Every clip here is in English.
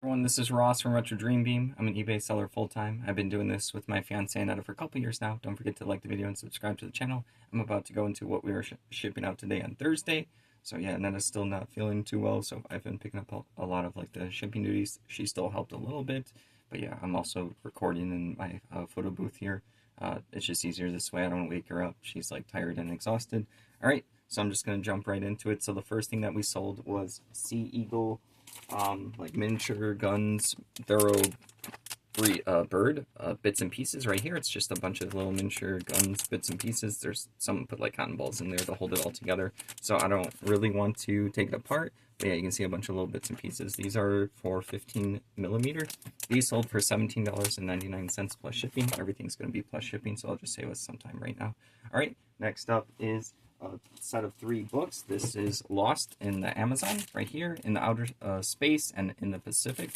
Everyone, this is Ross from Retro Dream Beam. I'm an eBay seller full time. I've been doing this with my fiance Annetta for a couple years now. Don't forget to like the video and subscribe to the channel. I'm about to go into what we are shipping out today on Thursday. So yeah, Annetta's still not feeling too well, so I've been picking up a lot of like the shipping duties. She still helped a little bit, but yeah, I'm also recording in my photo booth here. It's just easier this way. I don't wake her up. She's like tired and exhausted. All right, so I'm just gonna jump right into it. So the first thing that we sold was Sea Eagle, like miniature guns, thorough bird bits and pieces right here. It's just a bunch of little miniature guns, bits and pieces. There's some put like cotton balls in there to hold it all together. So I don't really want to take it apart. But yeah, you can see a bunch of little bits and pieces. These are for 15mm. These sold for $17.99 plus shipping. Everything's going to be plus shipping, so I'll just say it was sometime right now. All right, next up is a set of 3 books. This is Lost in the Amazon, right here in the outer space and in the Pacific.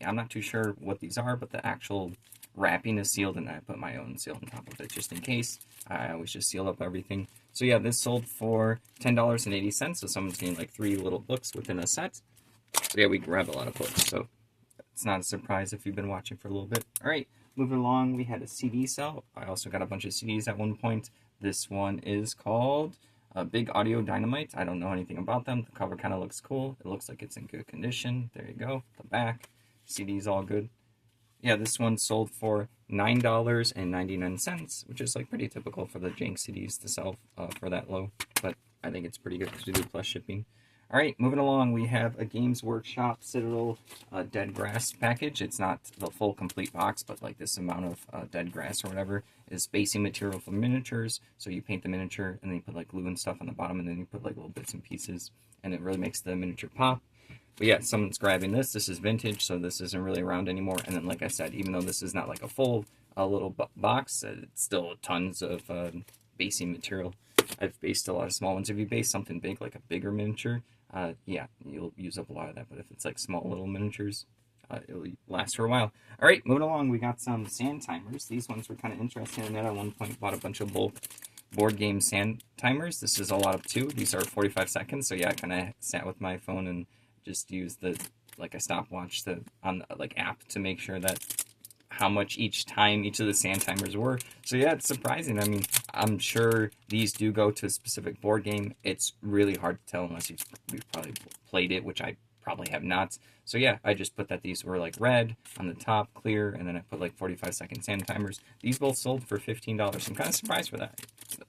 Yeah, I'm not too sure what these are, but the actual wrapping is sealed, and I put my own seal on top of it just in case. I always just seal up everything. So yeah, this sold for $10.80, so someone's getting like 3 little books within a set. So yeah, we grab a lot of books, so it's not a surprise if you've been watching for a little bit. All right, moving along, we had a CD sale. I also got a bunch of CDs at one point. This one is called Big Audio Dynamite. I don't know anything about them. The cover kind of looks cool. It looks like it's in good condition. There you go. The back. CD's all good. Yeah, this one sold for $9.99, which is like pretty typical for the jank CDs to sell for that low. But I think it's pretty good to do plus shipping. All right, moving along, we have a Games Workshop Citadel Dead Grass package. It's not the full complete box, but like this amount of dead grass or whatever is basing material for miniatures. So you paint the miniature, and then you put like glue and stuff on the bottom, and then you put like little bits and pieces, and it really makes the miniature pop. But yeah, someone's grabbing this. This is vintage, so this isn't really around anymore. And then, like I said, even though this is not like a full little box, it's still tons of basing material. I've based a lot of small ones. If you base something big, like a bigger miniature, yeah, you'll use up a lot of that. But if it's like small little miniatures, it'll last for a while. All right, moving along, we got some sand timers. These ones were kind of interesting. And then at one point bought a bunch of bulk board game sand timers. This is a lot of 2. These are 45 seconds. So yeah, I kind of sat with my phone and just use the like a stopwatch on the like app to make sure that how much each of the sand timers were. So yeah, it's surprising. I mean, I'm sure these do go to a specific board game. It's really hard to tell unless you've probably played it, which I probably have not. So yeah, I just put that these were like red on the top, clear, and then I put like 45-second sand timers. These both sold for $15. I'm kind of surprised for that.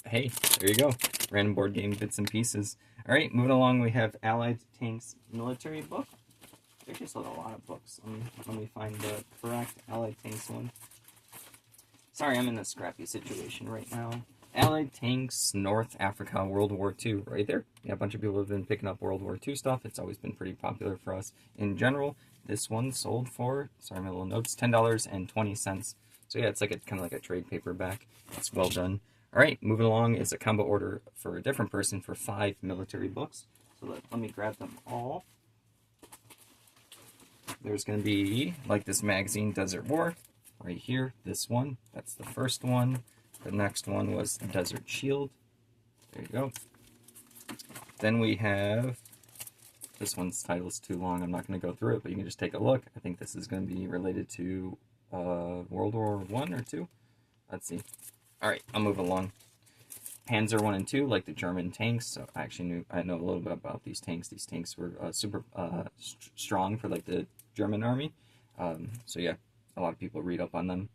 Hey, there you go. Random board game bits and pieces. All right, moving along, we have Allied Tanks military book. They just sold a lot of books. Let me find the correct Allied Tanks one. Sorry, I'm in a scrappy situation right now. Allied Tanks, North Africa, World War II, right there. Yeah, a bunch of people have been picking up World War II stuff. It's always been pretty popular for us in general. This one sold for, sorry, my little notes, $10.20. So yeah, it's like kind of like a trade paperback. It's well done. All right, moving along is a combo order for a different person for 5 military books. So let me grab them all. There's going to be, like this magazine, Desert War, right here. This one, that's the first one. The next one was Desert Shield. There you go. Then we have, this one's title is too long. I'm not going to go through it, but you can just take a look. I think this is going to be related to World War I or II. Let's see. All right, I'll move along. Panzer 1 and 2, like the German tanks. So I know a little bit about these tanks. These tanks were super strong for like the German army. So yeah, a lot of people read up on them.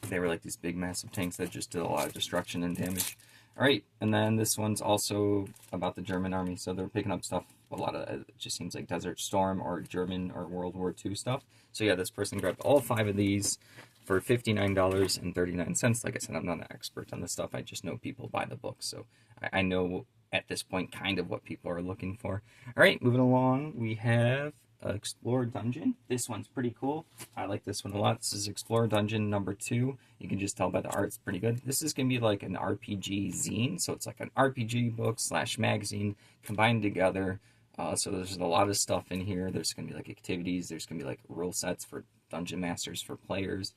They were like these big, massive tanks that just did a lot of destruction and damage. All right, and then this one's also about the German army. So they're picking up stuff. A lot of it just seems like Desert Storm or German or World War II stuff. So yeah, this person grabbed all 5 of these for $59.39. Like I said, I'm not an expert on this stuff. I just know people buy the books, so I know at this point kind of what people are looking for. All right, moving along, we have Explorer Dungeon. This one's pretty cool. I like this one a lot. This is Explorer Dungeon number 2. You can just tell by the art, it's pretty good. This is going to be like an RPG zine, so it's like an RPG book / magazine combined together. So there's a lot of stuff in here. There's going to be like activities. There's going to be like rule sets for dungeon masters, for players.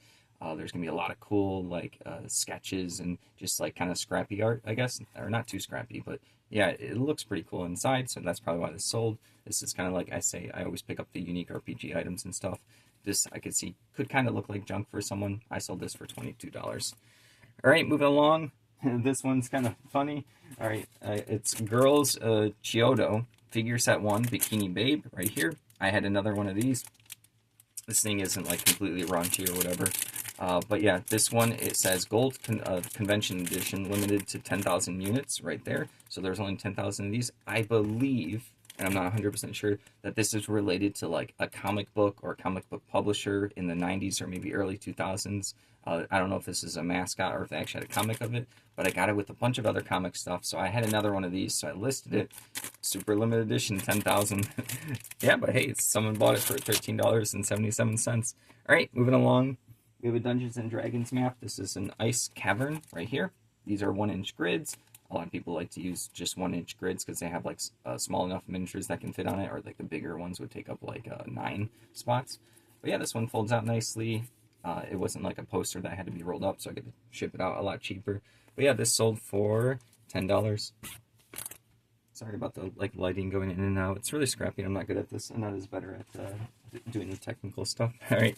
There's gonna be a lot of cool like sketches and just like kind of scrappy art, I guess, or not too scrappy, but yeah, it looks pretty cool inside. So that's probably why this sold. This is kind of like I say, I always pick up the unique RPG items and stuff. This I could see could kind of look like junk for someone. I sold this for $22. All right, moving along. This one's kind of funny. All right, it's Girls Chiodo figure set 1 Bikini Babe right here. I had another one of these. This thing isn't like completely raunchy or whatever. But yeah, this one, it says Gold Convention Edition, limited to 10,000 units right there. So there's only 10,000 of these. I believe, and I'm not 100% sure, that this is related to like a comic book or comic book publisher in the 90s or maybe early 2000s. I don't know if this is a mascot or if they actually had a comic of it, but I got it with a bunch of other comic stuff. So I had another one of these, so I listed it. Super limited edition, 10,000. Yeah, but hey, someone bought it for $13.77. All right, moving along. We have a Dungeons and Dragons map. This is an ice cavern right here. These are 1-inch grids. A lot of people like to use just 1-inch grids because they have like small enough miniatures that can fit on it, or like the bigger ones would take up like 9 spots. But yeah, this one folds out nicely. It wasn't like a poster that had to be rolled up, so I could ship it out a lot cheaper. But yeah, this sold for $10. Sorry about the like lighting going in and out. It's really scrappy. I'm not good at this. I'm not as better at doing the technical stuff. All right.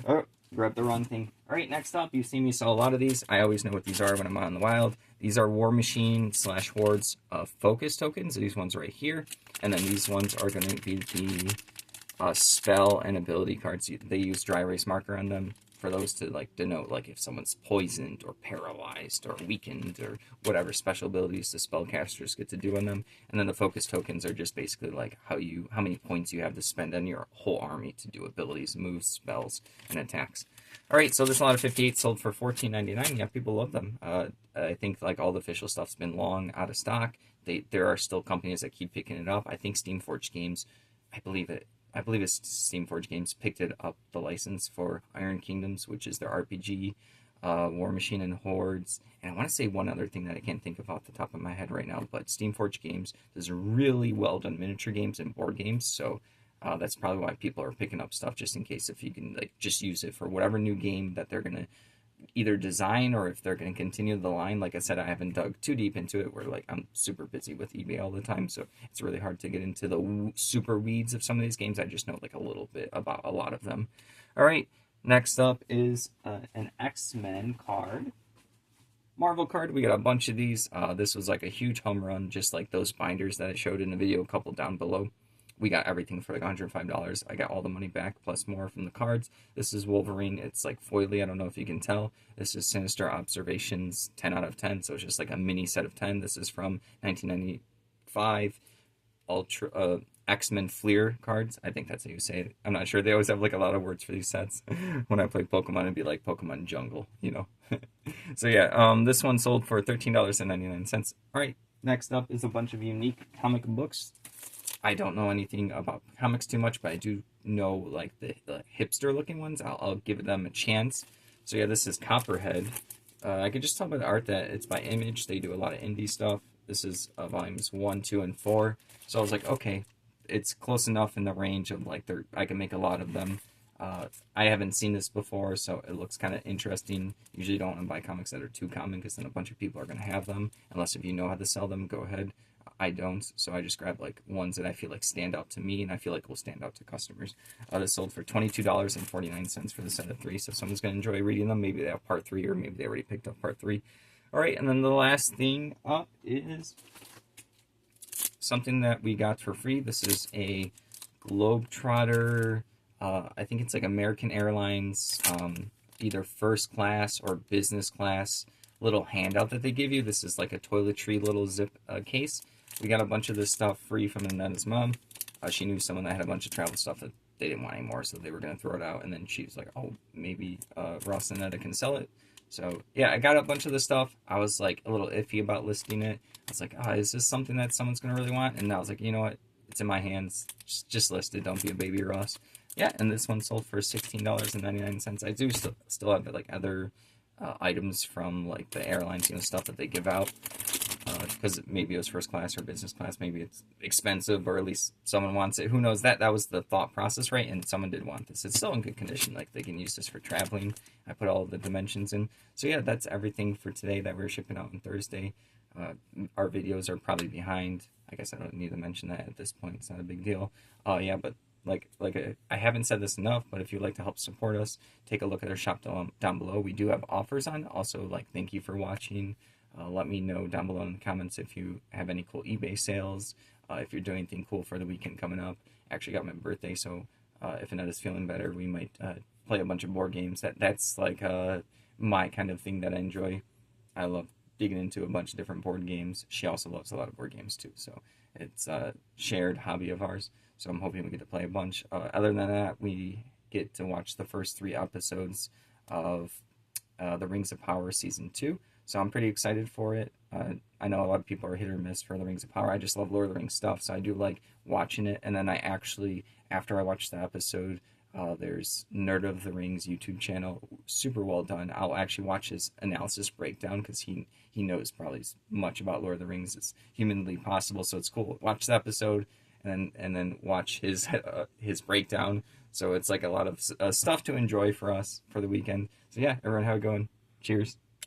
Oh, grab the wrong thing. All right, next up, you've seen me sell a lot of these. I always know what these are when I'm out in the wild. These are War Machine / Hordes focus tokens. These ones right here. And then these ones are going to be the spell and ability cards. They use dry erase marker on them for those to like denote like if someone's poisoned or paralyzed or weakened or whatever special abilities the spellcasters get to do on them. And then the focus tokens are just basically like how many points you have to spend on your whole army to do abilities, moves, spells, and attacks. All right, so there's a lot of 58 sold for $14.99. Yeah, people love them. I think like all the official stuff's been long out of stock. There are still companies that keep picking it up. I think Steamforged Games, I believe it's Steamforged Games picked it up the license for Iron Kingdoms, which is their RPG, War Machine and Hordes. And I want to say one other thing that I can't think of off the top of my head right now, but Steamforged Games does really well done miniature games and board games, so that's probably why people are picking up stuff, just in case if you can like just use it for whatever new game that they're gonna either design or if they're going to continue the line. Like I said, I haven't dug too deep into it where like I'm super busy with eBay all the time, so it's really hard to get into the super weeds of some of these games. I just know like a little bit about a lot of them. All right, next up is an X-Men card. Marvel card. We got a bunch of these. This was like a huge home run, just like those binders that I showed in the video, a couple down below. We got everything for like $105. I got all the money back plus more from the cards. This is Wolverine. It's like foily. I don't know if you can tell. This is Sinister Observations 10 out of 10. So it's just like a mini set of 10. This is from 1995 Ultra X-Men Fleer cards. I think that's how you say it. I'm not sure. They always have like a lot of words for these sets. When I play Pokemon, it'd be like Pokemon Jungle, you know. So yeah, this one sold for $13.99. All right, next up is a bunch of unique comic books. I don't know anything about comics too much, but I do know like the hipster looking ones. I'll give them a chance. So yeah, this is Copperhead. I could just tell by the art that it's by Image. They do a lot of indie stuff. This is volumes 1, 2, and 4. So I was like, okay, it's close enough in the range of like I can make a lot of them. I haven't seen this before, so it looks kind of interesting. Usually don't want to buy comics that are too common because then a bunch of people are going to have them. Unless if you know how to sell them, go ahead. I don't, so I just grab like ones that I feel like stand out to me and I feel like will stand out to customers. This sold for $22.49 for the set of 3, so if someone's going to enjoy reading them, maybe they have part 3 or maybe they already picked up part 3. Alright, and then the last thing up is something that we got for free. This is a Globetrotter, I think it's like American Airlines, either first class or business class little handout that they give you. This is like a toiletry little zip case. We got a bunch of this stuff free from Anetta's mom. She knew someone that had a bunch of travel stuff that they didn't want anymore, so they were going to throw it out. And then she was like, oh, maybe Ross and Anetta can sell it. So, yeah, I got a bunch of this stuff. I was, like, a little iffy about listing it. I was like, is this something that someone's going to really want? And I was like, you know what? It's in my hands. Just list it. Don't be a baby, Ross. Yeah, and this one sold for $16.99. I do still have, like, other items from, like, the airlines, you know, stuff that they give out because maybe it was first class or business class. Maybe it's expensive, or at least someone wants it. Who knows? That was the thought process, right? And someone did want this. It's still in good condition. Like, they can use this for traveling. I put all the dimensions in. So yeah, that's everything for today that we're shipping out on Thursday. Our videos are probably behind. I guess I don't need to mention that at this point. It's not a big deal. Yeah, but I haven't said this enough, but if you'd like to help support us, take a look at our shop down below. We do have offers on. Also, thank you for watching. Let me know down below in the comments if you have any cool eBay sales, if you're doing anything cool for the weekend coming up. Actually got my birthday, so if Anetta's feeling better, we might play a bunch of board games. That's my kind of thing that I enjoy. I love digging into a bunch of different board games. She also loves a lot of board games too, so it's a shared hobby of ours. So I'm hoping we get to play a bunch. Other than that, we get to watch the first 3 episodes of The Rings of Power Season 2. So I'm pretty excited for it. I know a lot of people are hit or miss for The Rings of Power. I just love Lord of the Rings stuff, so I do like watching it. And then I actually, after I watch the episode, there's Nerd of the Rings YouTube channel, super well done. I'll actually watch his analysis breakdown because he knows probably as much about Lord of the Rings as humanly possible. So it's cool. Watch the episode and then watch his breakdown. So it's like a lot of stuff to enjoy for us for the weekend. So yeah, everyone have it going. Cheers.